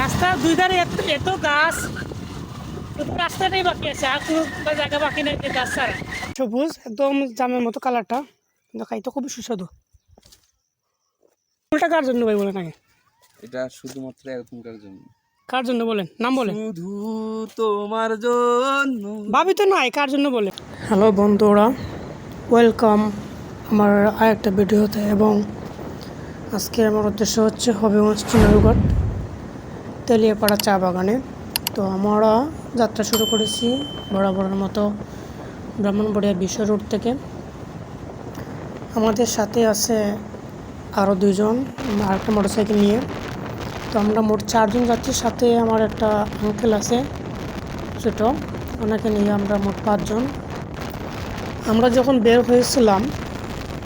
রাস্তা দুই ধারে এত গাছ, শুধু রাস্তাটাই বাকি আছে, আর কোনো জায়গা বাকি নেই যে গাছ ছাড়া। সবুজ একদম জামের মতো কালারটা, কিন্তু খাইতে খুবই সুস্বাদু। ফুলটা কার জন্য ভাই বলেন আগে? এটা শুধুমাত্র এরকমকার জন্য। কার জন্য বলেন, নাম বলেন। শুধু তোমার জন্য। ভাবি তো নাই, কার জন্য বলে। হ্যালো বন্ধুরা, ওয়েলকাম আমার আরেকটা ভিডিওতে। এবং আজকে আমার উদ্দেশ্য হচ্ছে হবিগঞ্জ চুনারুঘাট তেলিয়াপাড়া চা বাগানে। তো আমরা যাত্রা শুরু করেছি বরাবরের মতো ব্রাহ্মণবাড়িয়া বিশ্ব রোড থেকে। আমাদের সাথে আছে আরও দুইজন, আরেকটা মোটরসাইকেল নিয়ে। তো আমরা মোট 4 জন যাচ্ছি, সাথে আমার একটা আঙ্কেল আছে ছোটো, ওনাকে নিয়ে আমরা মোট 5 জন। আমরা যখন বের হয়েছিলাম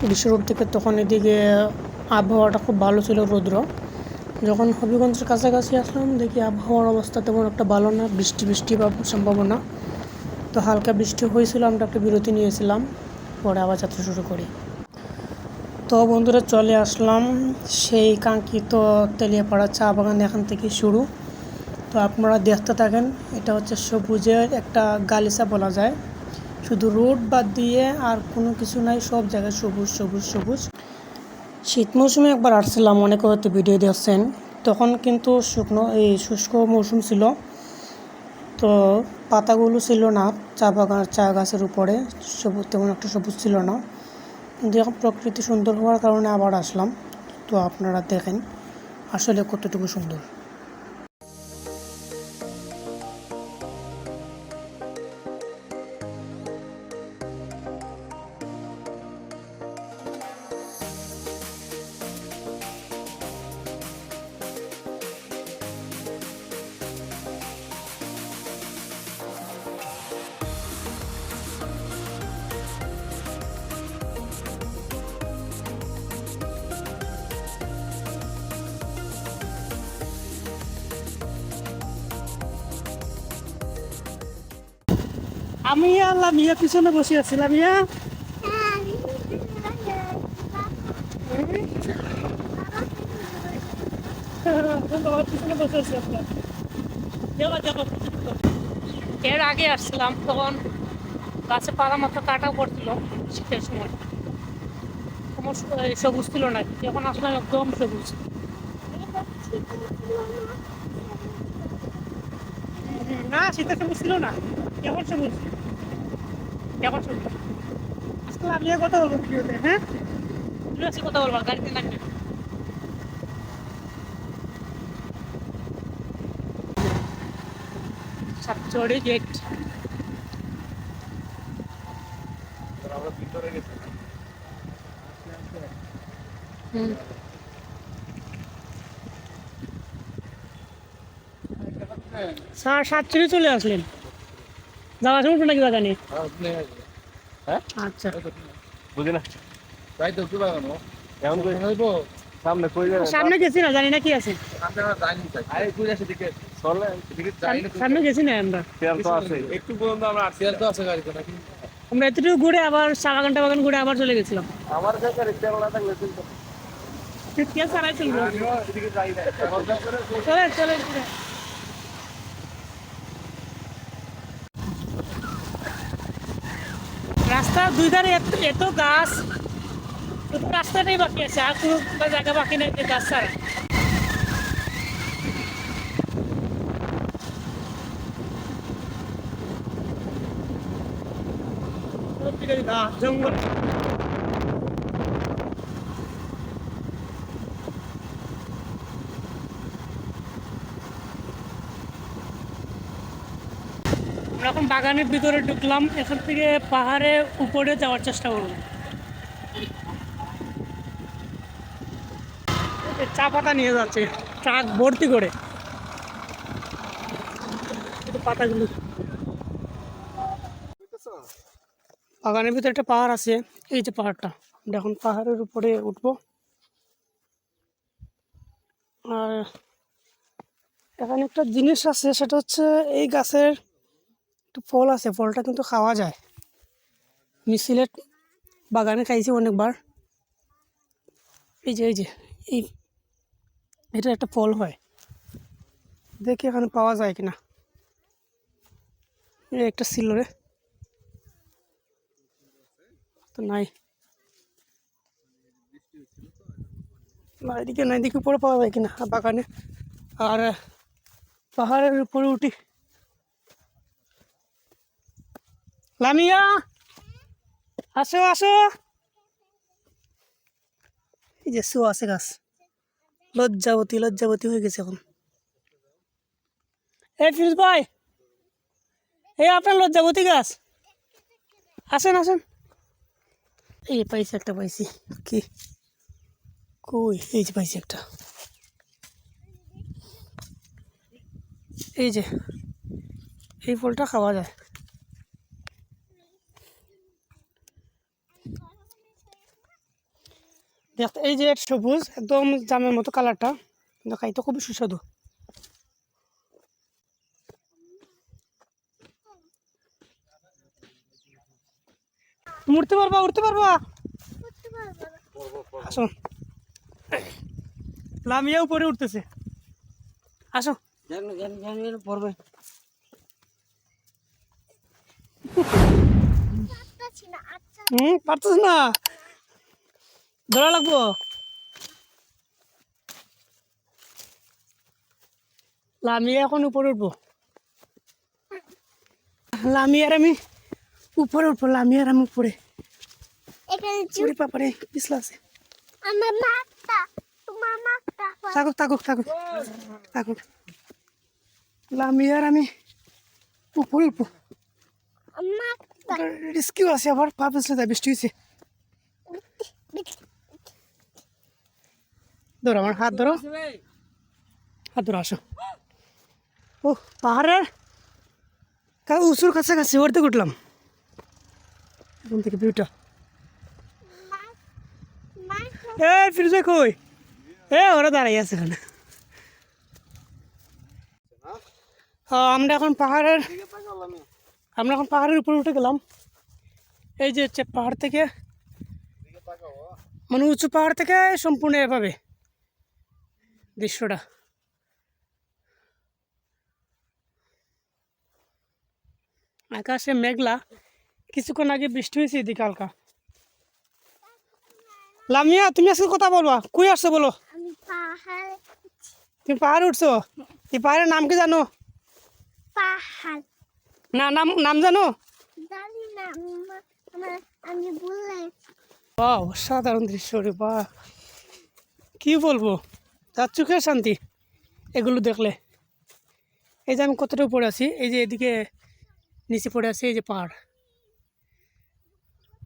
বিশ্ব রোড থেকে, তখন এদিকে আবহাওয়াটা খুব ভালো ছিল, রৌদ্র। যখন হবিগঞ্জের কাছাকাছি আসলাম, দেখি আবহাওয়ার অবস্থা তেমন একটা ভালো না, বৃষ্টি বা সম্ভাবনা। তো হালকা বৃষ্টি হয়েছিল, আমরা একটা বিরতি নিয়েছিলাম, পরে আবার যাত্রা শুরু করি। তো বন্ধুরা, চলে আসলাম সেই কাঙ্ক্ষিত তেলিয়াপাড়া চা বাগান, এখান থেকে শুরু। তো আপনারা দেখতে থাকেন। এটা হচ্ছে সবুজের একটা গালিচা বলা যায়, শুধু রোড বাদ দিয়ে আর কোনো কিছু নাই, সব জায়গায় সবুজ সবুজ সবুজ। শীত মৌসুমে একবার আসছিলাম, অনেকে হয়তো ভিডিও দেখছেন, তখন কিন্তু শুষ্ক মৌসুম ছিল। তো পাতাগুলো ছিল না চা গাছের উপরে, সবুজ তেমন একটা সবুজ ছিল না। কিন্তু এখন প্রকৃতি সুন্দর হওয়ার কারণে আবার আসলাম। তো আপনারা দেখেন আসলে কতটুকু সুন্দর। আমি আল্লাহ মিয়া পিছনে বসে আছিলাম। মিয়া পিছনে বসে আছি আপনার। এর আগে আসছিলাম, তখন গাছে পালা মাত্র কাটা পড়ছিল শীতের সময়, সবুজ ছিল না। যখন আসলাম একদম সবুজ। না, শীতের সবুজ ছিল না, কেমন সবুজ, কেমন সবুজ। আজকাল আমি কথা বলবো ভিডিওতে। হ্যাঁ, তুমি আজকে কথা বলবা গাড়িতে লাগবে। সাতচড়ি গেট। স্যার, সাতচড়ি চলে আসলেন, যাওয়ার সময় নাকি জায়গা নেই? আচ্ছা, বুঝি না তাই তো কি লাগানো এমন করে হইব সামনে কই যাবে। সামনে গেছি না, জানি না কি আছে। সামনে আমরা যাইনি তাই আরে কই যাচ্ছে দিকে চলে দিকে যাই না। সামনে গেছি না আমরা, তেল তো আছে একটু পর্যন্ত আমরা তেল তো আছে গাড়িতে নাকি। আমরা এতটুকু ঘুরে আবার চা বাগানটা বাগান ঘুরে আবার চলে গেছিলাম। আমার কাছে তেল না থাকলে তো তেল ছাড়াই চলবো। এদিকে যাই না চলে চলে চলে। রাস্তা দুই ধারে এত গাছ, শুধু রাস্তাটাই বাকি আছে, আর কোনো জায়গা বাকি নেই যে গাছ ছাড়া। জঙ্গল। আমরা এখন বাগানের ভিতরে ঢুকলাম, এখান থেকে পাহাড়ে উপরে যাওয়ার চেষ্টা করব। চা পাতা নিয়ে যাচ্ছে ট্রাক ভর্তি করে, পাতাগুলো। বাগানের ভিতরে একটা পাহাড় আছে, এই যে পাহাড়টা, আমরা এখন পাহাড়ের উপরে উঠবো। আর এখানে একটা জিনিস আছে, সেটা হচ্ছে এই গাছের একটু ফল আছে, ফলটা কিন্তু খাওয়া যায়। মিছিলের বাগানে খাইছি অনেকবার। এই যে এই এটা একটা ফল হয়, দেখি এখানে পাওয়া যায় কিনা। এই একটা ছিল রে, তো নাই না, এদিকে নাই, এদিকে উপরে পাওয়া যায় কিনা বাগানে। আর পাহাড়ের উপরে উঠি। লামিয়া আসো আসো, এই যে শো আছে গাছ, লজ্জাবতী লজ্জাবতী হয়ে গেছে এখন। এই ফিরোজ ভাই, এই আপনার লজ্জাবতী গাছ, আসেন আসেন। এই পাইছি একটা, পাইছি কি কই, এই যে পাইছি একটা, এই যে এই ফলটা খাওয়া যায়। দেখতে এই যে সবুজ একদম জামের মতো কালারটা, কিন্তু খাইতে খুবই সুস্বাদু। উঠতে পারবা, উঠতে পারবা, আসো। লামিয়া উপরে উঠতেছে, আসো। পড়বে পারতেছ না, ধরা লাগবো। লামিয়া এখন উপরে উঠবো, লামিয়ার আমি উপরে উঠবো, লামিয়ার আমি উপরে। পাপড়ে পিছলা আছে, থাকুক থাকুক থাকুক থাকুক। লামিয়ার আমি উপরে উঠবো, রিস্কিও আছে আবার, পা পিছলে যায়, বৃষ্টি হয়েছে। ধরো আমার হাত ধরো, হাত ধরো, আসো। ও পাহাড়ের উঁচুর কাছাকাছি ওরতে উঠলাম, এখান থেকে ভিউটা। এ ফিরোজা কই, এ ওরা দাঁড়াই আছে এখানে। আমরা এখন পাহাড়ের উপরে উঠে গেলাম। এই যে পাহাড় থেকে, মানে উঁচু পাহাড় থেকে সম্পূর্ণ এভাবে দৃশ্যটা। আকাশে মেঘলা, কিছুক্ষণ আগে বৃষ্টি হয়েছে এদিকে হালকা। লামিয়া তুমি আজকে কথা বলবা, কই আসছো বলো? তুমি পাহাড়ে উঠছো, এই পাহাড়ের নাম কি জানো? না নাম নাম জানো? বাহ অসাধারণ দৃশ্য রে, বাহ কি বলবো, তার চোখের শান্তি এগুলো দেখলে। এই যে আমি কতটা উপরে আছি, এই যে এদিকে নিচে পড়ে আছি, এই যে পাহাড়,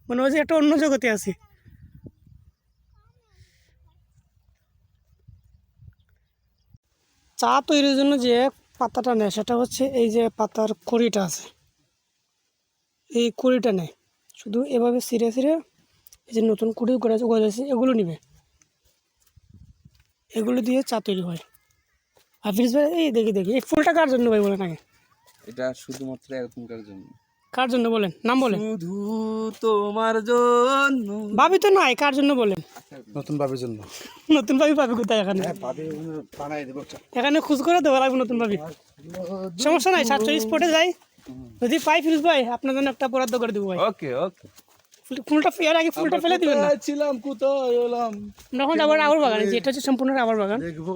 মনে হচ্ছে একটা অন্য জগতে আছি। চা তৈরির জন্য যে পাতাটা নেয় সেটা হচ্ছে এই যে পাতার কড়িটা আছে, এই কড়িটা নেয়, শুধু এভাবে ছিঁড়ে ছিঁড়ে এই যে নতুন কুড়ি গজাছে এগুলো নিবে, এগুলো দিয়ে চা তৈরি হয়। আর ফিরিজ ভাই এই দেখি দেখি, এই ফুলটা কার জন্য ভাই বলেন আগে? এটা শুধুমাত্র এরকমকার জন্য। কার জন্য বলেন, নাম বলেন। শুধু তোমার জন্য। ভাবি তো নাই, কার জন্য বলেন? নতুন ভাবির জন্য। নতুন ভাবি পাবি কোথায় এখানে? এখানে খোঁজ করে দেওয়া লাগবে নতুন ভাবি, সমস্যা নাই, 47 স্পটে যাই, যদি পাই ফিরোজ ভাই আপনার জন্য একটা বরাদ্দ করে দেবো ভাই। ওকে ওকে। ফুলটা এর আগে ফুলটা ফেলে দিবেন না। ছিলাম কোথায় এলাম, এখন আবার রাবার বাগানে, যেটা হচ্ছে সম্পূর্ণ রাবার বাগান, দেখবো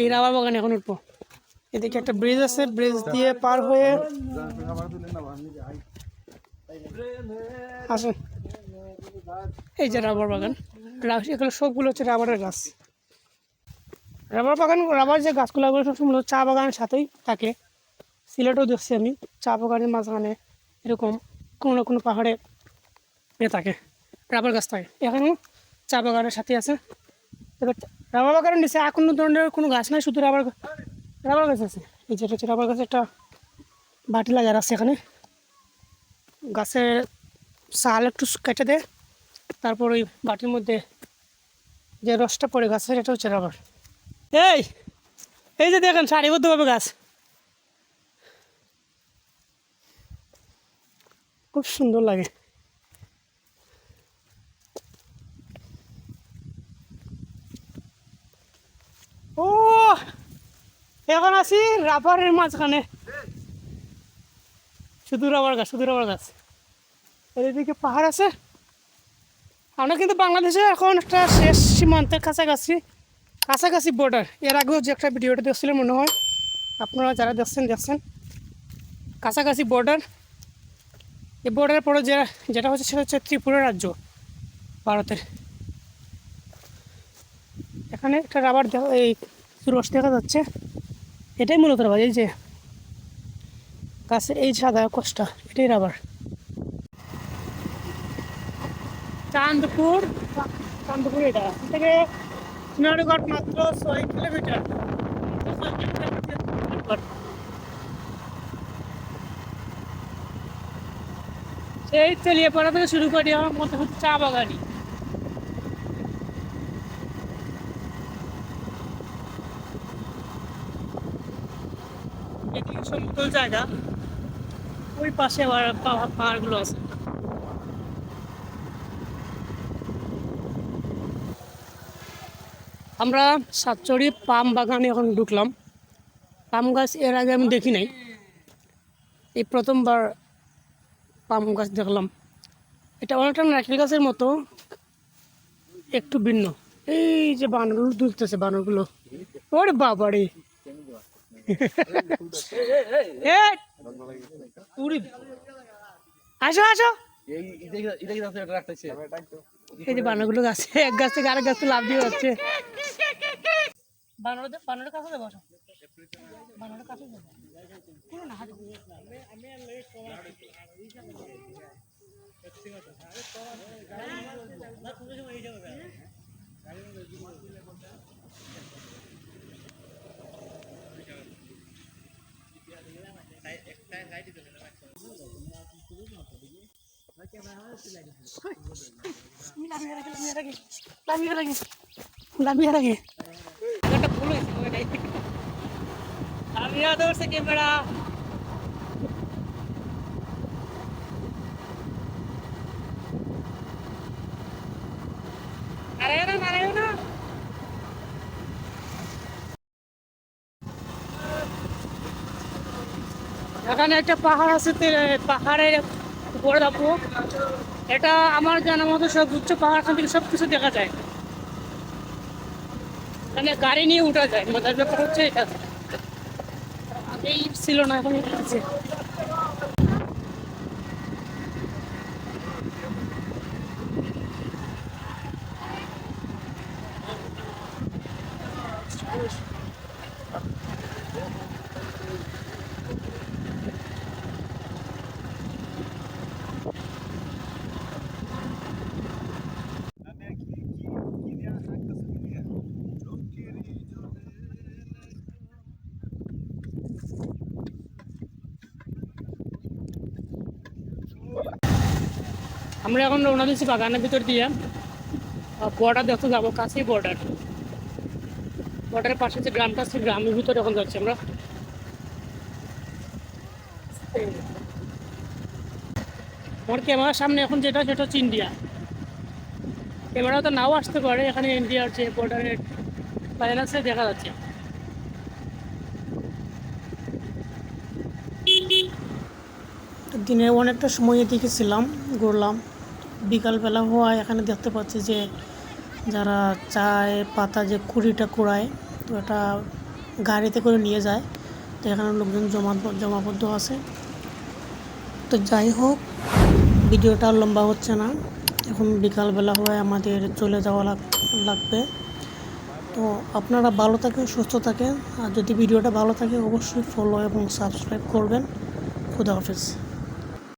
এই রাবার বাগানে এখন উঠবো। এদিকে একটা ব্রিজ আছে, ব্রিজ দিয়ে পার হয়ে আসুন। এই যে রাবার বাগান, এগুলো সবগুলো হচ্ছে রাবারের গাছ। রাবার বাগান, রাবার যে গাছগুলো সবসময় চা বাগানের সাথেই থাকে। সিলেটেও দেখছি আমি চা বাগানের মাঝখানে এরকম কোনো না কোনো পাহাড়ে থাকে, রাবার গাছ থাকে। এখানেও চা বাগানের সাথে আছে। এবার রাবার বাগানের নিচে আর কোনো ধরনের কোনো গাছ নাই, শুধু রাবার গাছ আছে। এই যেটা হচ্ছে রাবার গাছ, একটা বাটি লাগা আছে এখানে, গাছের ছাল একটু কেটে দেয়, তারপর ওই বাটির মধ্যে যে রসটা পড়ে গাছের, এটা হচ্ছে রাবার। এই যে দেখেন সারিবদ্ধভাবে গাছ, খুব সুন্দর লাগে। ও এখন আছি রাবারের মাঝখানে, শুধু রাবার গাছ, শুধু রাবার গাছ। এদিকে পাহাড় আছে। আমরা কিন্তু বাংলাদেশে এখন একটা শেষ সীমান্তের কাছাকাছি, কাছাকাছি বর্ডার। এর আগেও যে একটা ভিডিওটা দেখছিলেন মনে হয়, আপনারা যারা দেখছেন কাছাকাছি বর্ডার। এই বর্ডারের পরে যেটা হচ্ছে সেটা হচ্ছে ত্রিপুরা রাজ্য ভারতের। এখানে একটা রাবার এই রস দেখা যাচ্ছে, এটাই মূলত রাবার। এই যে গাছের এই সাদা কোষটা, এটাই রাবার। চাঁদপুর এটা থেকে সোনারগড় মাত্র 6 কিলোমিটার। সেই তেলিয়াপাড়া থেকে শুরু করি আমার মতো হচ্ছে চা বাগানি। এদিকে সমতল জায়গা, ওই পাশে আবার পাহাড়গুলো আছে। আমরা সাতচড়ি পাম বাগানে এখন ঢুকলাম। পাম গাছ এর আগে আমি দেখি নাই, এই প্রথমবার পাম গাছ দেখলাম। এটা অনেকটা নারকেল গাছের মতো, একটু ভিন্ন। এই যে বানরগুলো দুলতেছে, বানরগুলো, ওরে বাবারে আসো আসো। এই যে বানরগুলো গাছে, এক গাছ থেকে আরেক গাছ লাভ দিয়ে যাচ্ছে। বানরের কাছে যাবো, বানরের কাছে যাবো। ক্যামেরা এখানে একটা পাহাড় আছে, পাহাড়ের উপরে যাবো। এটা আমার জানা মতো সব উচ্চ পাহাড়, এখান থেকে সব কিছু দেখা যায়। এখানে গাড়ি নিয়ে উঠা যায়, মজার ব্যাপার হচ্ছে এটা। আগেই ছিল না, এখন আছে। আমরা এখন রওনা দিচ্ছি বাগানের ভিতর দিয়ে। বর্ডার দেখতে যাবো, কাছেই বর্ডার। বর্ডারের পাশে যে গ্রামটা আছে, গ্রামের ভিতরে এখন যাচ্ছি আমরা। আমার ক্যামেরার সামনে এখন যেটা, সেটা হচ্ছে ইন্ডিয়া। ক্যামেরা তো নাও আসতে পারে, এখানে ইন্ডিয়ার যে বর্ডারের লাইন আছে দেখা যাচ্ছে। দিনে অনেকটা সময় এদিকে ছিলাম, ঘুরলাম। বিকালবেলা হওয়ায় এখানে দেখতে পাচ্ছি যে যারা চায় পাতা যে কুড়িটা কুড়ায়, তো এটা গাড়িতে করে নিয়ে যায়। তো এখানে লোকজন জমাবদ্ধ আছে। তো যাই হোক, ভিডিওটা লম্বা হচ্ছে না, এখন বিকালবেলা হওয়ায় আমাদের চলে যাওয়া লাগবে। তো আপনারা ভালো থাকেন, সুস্থ থাকেন। আর যদি ভিডিওটা ভালো থাকে অবশ্যই ফলো এবং সাবস্ক্রাইব করবেন। খুদা হাফেজ।